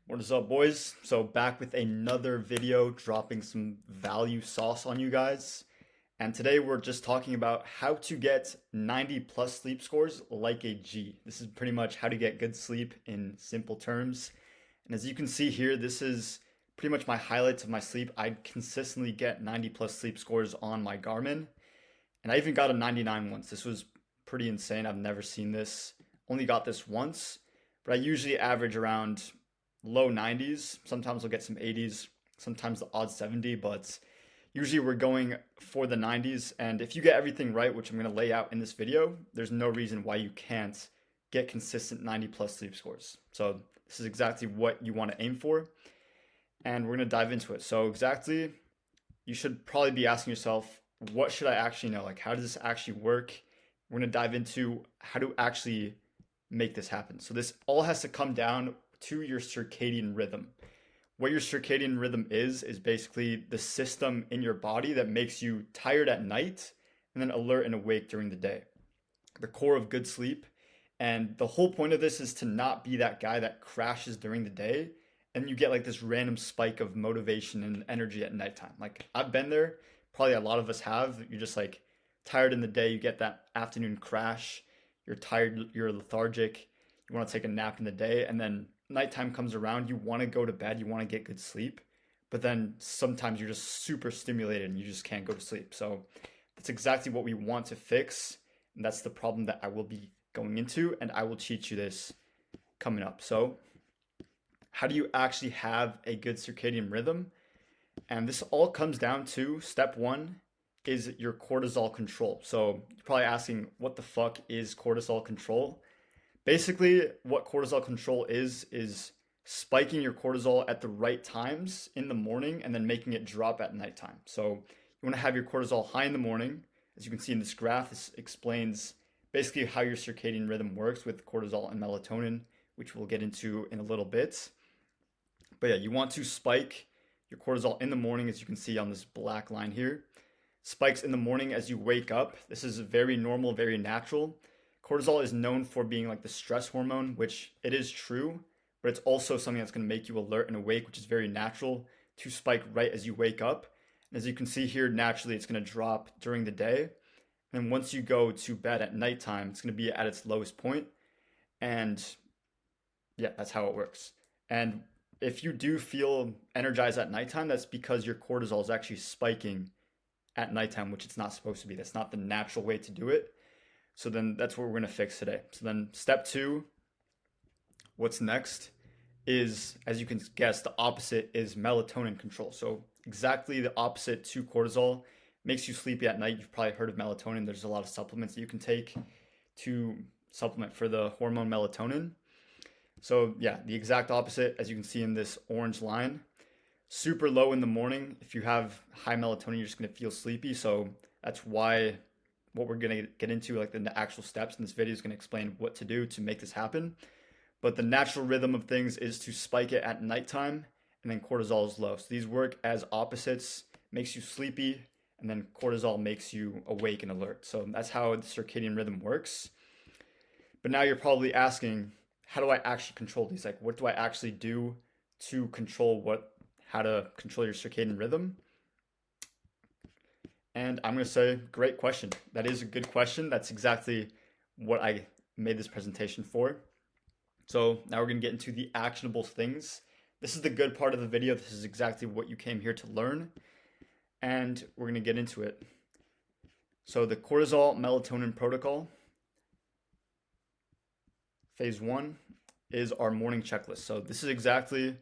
What is up, boys? So back with another video, dropping some value sauce on you guys. And today we're just talking about how to get 90 plus sleep scores like a G. This is pretty much how to get good sleep in simple terms. And as you can see here, this is pretty much my highlights of my sleep. I consistently get 90 plus sleep scores on my Garmin. And I even got a 99 once. This was pretty insane. I've never seen this. Only got this once, but I usually average around low 90s. Sometimes I'll get some 80s, sometimes the odd 70, but usually we're going for the 90s. And if you get everything right, which I'm going to lay out in this video, there's no reason why you can't get consistent 90 plus sleep scores. So this is exactly what you want to aim for. And we're going to dive into it. So exactly, you should probably be asking yourself, what should I actually know? Like, how does this actually work? We're going to dive into how to actually make this happen. So this all has to come down to your circadian rhythm. What your circadian rhythm is basically the system in your body that makes you tired at night and then alert and awake during the day. The core of good sleep. And the whole point of this is to not be that guy that crashes during the day and you get like this random spike of motivation and energy at nighttime. Like I've been there, probably a lot of us have. You're just like tired in the day, you get that afternoon crash, you're tired, you're lethargic, you want to take a nap in the day, and then nighttime comes around, you want to go to bed, you want to get good sleep, but then sometimes you're just super stimulated and you just can't go to sleep. So that's exactly what we want to fix, and that's the problem that I will be going into, and I will teach you this coming up. So how do you actually have a good circadian rhythm? And this all comes down to step one is your cortisol control. So you're probably asking, what the fuck is cortisol control? Basically, what cortisol control is spiking your cortisol at the right times in the morning and then making it drop at nighttime. So you want to have your cortisol high in the morning. As you can see in this graph, this explains basically how your circadian rhythm works with cortisol and melatonin, which we'll get into in a little bit. But yeah, you want to spike your cortisol in the morning, as you can see on this black line here. Spikes in the morning as you wake up. This is very normal, very natural. Cortisol is known for being like the stress hormone, which it is true, but it's also something that's going to make you alert and awake, which is very natural to spike right as you wake up. And as you can see here, naturally, it's going to drop during the day. And once you go to bed at nighttime, it's going to be at its lowest point. And yeah, that's how it works. And if you do feel energized at nighttime, that's because your cortisol is actually spiking at nighttime, which it's not supposed to be. That's not the natural way to do it. So then that's what we're going to fix today. So then step two, what's next is, as you can guess, the opposite is melatonin control. So exactly the opposite to cortisol. Makes you sleepy at night. You've probably heard of melatonin. There's a lot of supplements that you can take to supplement for the hormone melatonin. So yeah, the exact opposite, as you can see in this orange line. Super low in the morning. If you have high melatonin, you're just going to feel sleepy. So that's why what we're going to get into, like the actual steps in this video, is going to explain what to do to make this happen. But the natural rhythm of things is to spike it at nighttime, and then cortisol is low. So these work as opposites, makes you sleepy, and then cortisol makes you awake and alert. So that's how the circadian rhythm works. But now you're probably asking, how do I actually control these? Like, what do I actually do to control how to control your circadian rhythm? And I'm going to say, great question. That is a good question. That's exactly what I made this presentation for. So now we're going to get into the actionable things. This is the good part of the video. This is exactly what you came here to learn. And we're going to get into it. So the cortisol melatonin protocol. Phase one is our morning checklist. So this is exactly,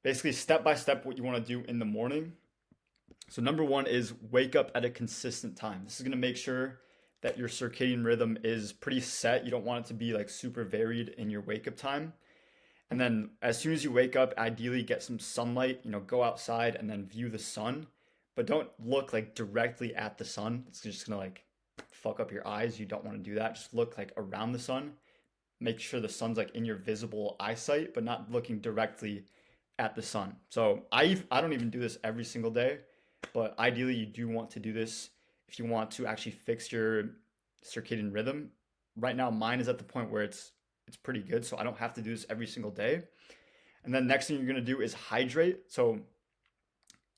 basically step by step what you want to do in the morning. So number one is wake up at a consistent time. This is going to make sure that your circadian rhythm is pretty set. You don't want it to be like super varied in your wake up time. And then as soon as you wake up, ideally get some sunlight, go outside and then view the sun, but don't look like directly at the sun. It's just going to like fuck up your eyes. You don't want to do that. Just look like around the sun. Make sure the sun's like in your visible eyesight, but not looking directly at the sun. So I don't even do this every single day, but ideally you do want to do this if you want to actually fix your circadian rhythm. Right now, mine is at the point where it's pretty good, so I don't have to do this every single day. And then next thing you're gonna do is hydrate. So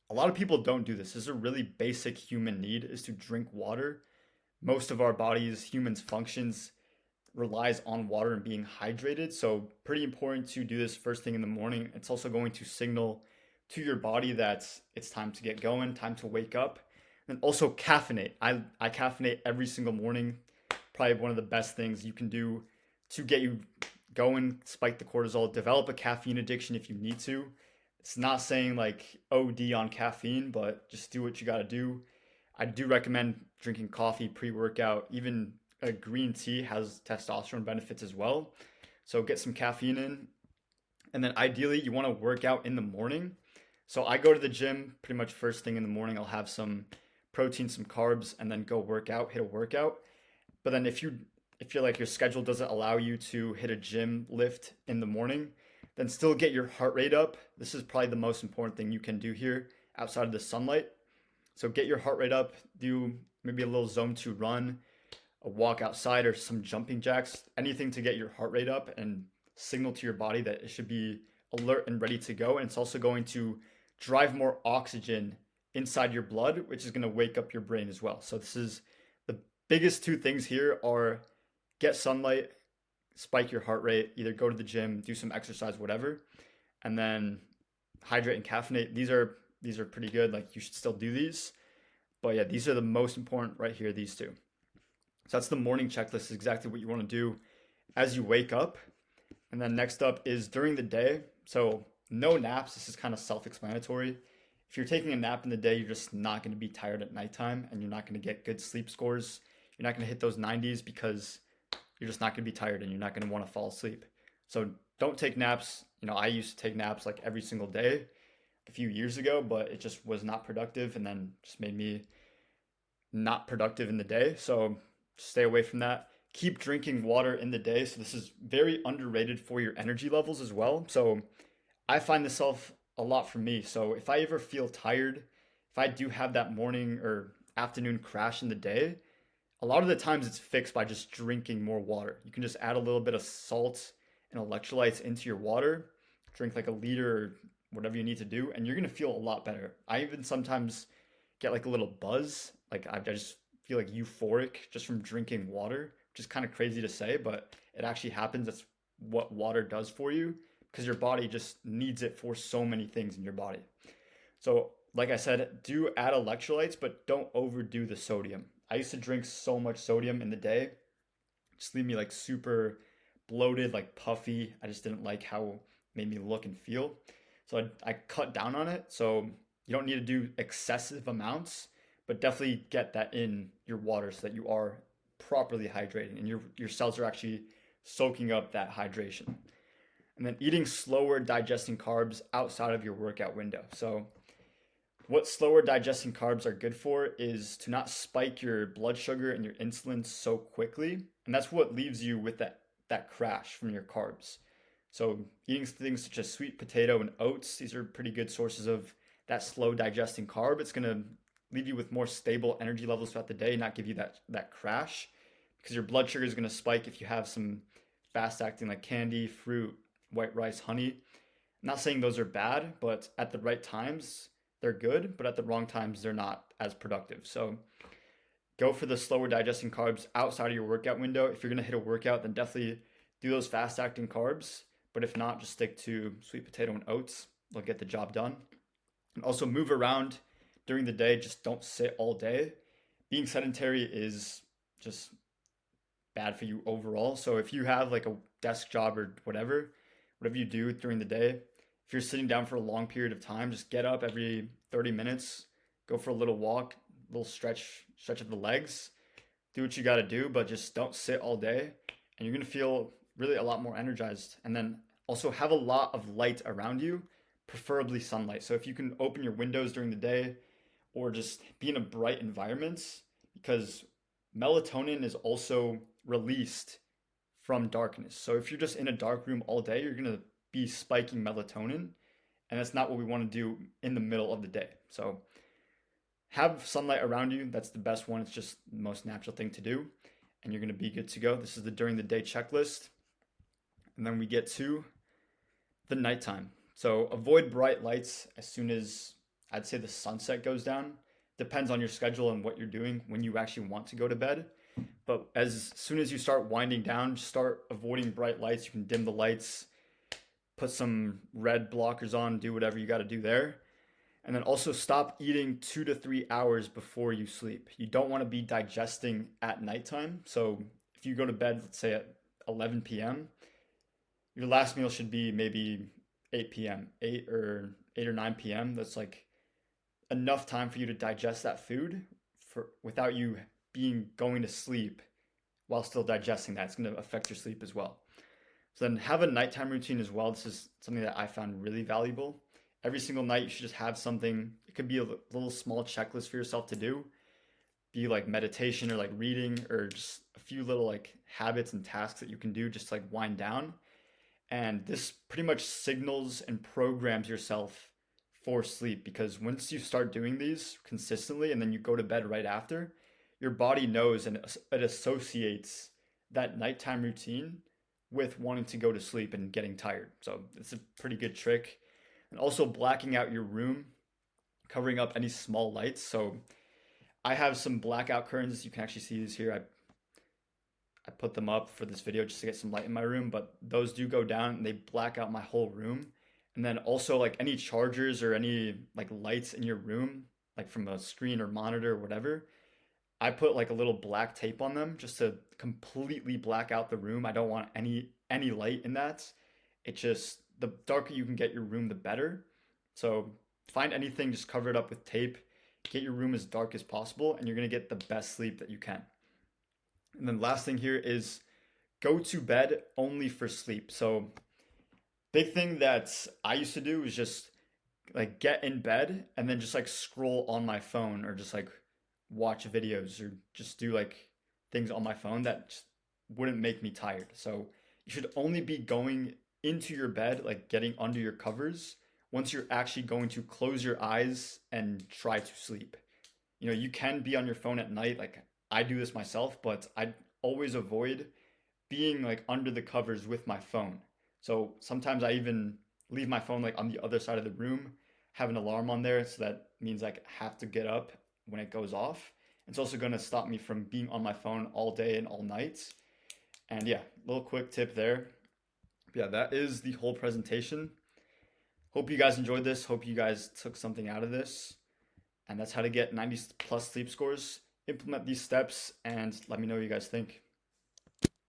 a lot of people don't do this. This is a really basic human need is to drink water. Most of our bodies, humans functions relies on water and being hydrated. So pretty important to do this first thing in the morning. It's also going to signal to your body that it's time to get going, time to wake up. And also caffeinate. I caffeinate every single morning. Probably one of the best things you can do to get you going, spike the cortisol, develop a caffeine addiction if you need to. It's not saying like OD on caffeine, but just do what you got to do. I do recommend drinking coffee pre-workout. Even a green tea has testosterone benefits as well. So get some caffeine in. And then ideally you want to work out in the morning. So I go to the gym pretty much first thing in the morning. I'll have some protein, some carbs, and then go work out, hit a workout. But then if you're like your schedule doesn't allow you to hit a gym lift in the morning, then still get your heart rate up. This is probably the most important thing you can do here outside of the sunlight. So get your heart rate up, do maybe a little zone 2 run, a walk outside or some jumping jacks, anything to get your heart rate up and signal to your body that it should be alert and ready to go. And it's also going to drive more oxygen inside your blood, which is going to wake up your brain as well. So this is the biggest two things here are get sunlight, spike your heart rate, either go to the gym, do some exercise, whatever, and then hydrate and caffeinate. These are pretty good. Like you should still do these. But yeah, these are the most important right here, these two. So that's the morning checklist, exactly what you want to do as you wake up. And then next up is during the day. So no naps. This is kind of self-explanatory. If you're taking a nap in the day, you're just not going to be tired at nighttime and you're not going to get good sleep scores. You're not going to hit those 90s because you're just not going to be tired and you're not going to want to fall asleep. So don't take naps. I used to take naps like every single day a few years ago, but it just was not productive and then just made me not productive in the day. So stay away from that. Keep drinking water in the day. So this is very underrated for your energy levels as well. So I find this a lot for me. So if I ever feel tired, if I do have that morning or afternoon crash in the day, a lot of the times it's fixed by just drinking more water. You can just add a little bit of salt and electrolytes into your water, drink like a liter or whatever you need to do, and you're going to feel a lot better. I even sometimes get like a little buzz. Like I just feel like euphoric just from drinking water, which is kind of crazy to say, but it actually happens. That's what water does for you because your body just needs it for so many things in your body. So like I said, do add electrolytes, but don't overdo the sodium. I used to drink so much sodium in the day, just leave me like super bloated, like puffy. I just didn't like how it made me look and feel. So I cut down on it. So you don't need to do excessive amounts, but definitely get that in your water so that you are properly hydrating and your cells are actually soaking up that hydration. And then eating slower digesting carbs outside of your workout window. So what slower digesting carbs are good for is to not spike your blood sugar and your insulin so quickly. And that's what leaves you with that crash from your carbs. So eating things such as sweet potato and oats, these are pretty good sources of that slow digesting carb. It's going to leave you with more stable energy levels throughout the day, not give you that crash because your blood sugar is going to spike if you have some fast acting like candy, fruit, white rice, honey. I'm not saying those are bad, but at the right times, they're good, but at the wrong times, they're not as productive. So go for the slower digesting carbs outside of your workout window. If you're going to hit a workout, then definitely do those fast acting carbs. But if not, just stick to sweet potato and oats. They'll get the job done. And also move around during the day. Just don't sit all day. Being sedentary is just bad for you overall. So if you have like a desk job or whatever you do during the day, if you're sitting down for a long period of time, just get up every 30 minutes, go for a little walk, a little stretch of the legs, do what you got to do, but just don't sit all day. And you're going to feel really a lot more energized. And then also have a lot of light around you, preferably sunlight. So if you can open your windows during the day or just be in a bright environment, because melatonin is also released from darkness. So if you're just in a dark room all day, you're going to be spiking melatonin, and that's not what we want to do in the middle of the day. So have sunlight around you. That's the best one. It's just the most natural thing to do, and you're going to be good to go. This is the during the day checklist. And then we get to The nighttime. So avoid bright lights as soon as I'd say the sunset goes down. Depends on your schedule and what you're doing when you actually want to go to bed. But as soon as you start winding down, just start avoiding bright lights. You can dim the lights, put some red blockers on, do whatever you got to do there. And then also stop eating 2 to 3 hours before you sleep. You don't want to be digesting at nighttime. So if you go to bed, let's say at 11 p.m., your last meal should be maybe 8 p.m., 8 or 9 p.m. That's like enough time for you to digest that food for without you being going to sleep while still digesting that. It's going to affect your sleep as well. So then have a nighttime routine as well. This is something that I found really valuable. Every single night you should just have something. It could be a little small checklist for yourself to do. Be like meditation or like reading or just a few little like habits and tasks that you can do just to like wind down. And this pretty much signals and programs yourself for sleep because once you start doing these consistently and then you go to bed right after, your body knows and it associates that nighttime routine with wanting to go to sleep and getting tired. So it's a pretty good trick. And also blacking out your room, covering up any small lights. So I have some blackout curtains. You can actually see these here. I put them up for this video just to get some light in my room, but those do go down and they black out my whole room. And then also like any chargers or any like lights in your room, like from a screen or monitor or whatever, I put like a little black tape on them just to completely black out the room. I don't want any light in that. It just the darker you can get your room, the better. So find anything, just cover it up with tape. Get your room as dark as possible, and you're gonna get the best sleep that you can. And then last thing here is go to bed only for sleep. So big thing that I used to do was just like get in bed and then just like scroll on my phone or just like watch videos or just do like things on my phone that just wouldn't make me tired. So you should only be going into your bed, like getting under your covers, once you're actually going to close your eyes and try to sleep. You can be on your phone at night, like I do this myself, but I always avoid being like under the covers with my phone. So sometimes I even leave my phone like on the other side of the room, have an alarm on there, so that means I have to get up when it goes off. It's also going to stop me from being on my phone all day and all night. And yeah, little quick tip there. But yeah, that is the whole presentation. Hope you guys enjoyed this. Hope you guys took something out of this. And that's how to get 90 plus sleep scores. Implement these steps and let me know what you guys think.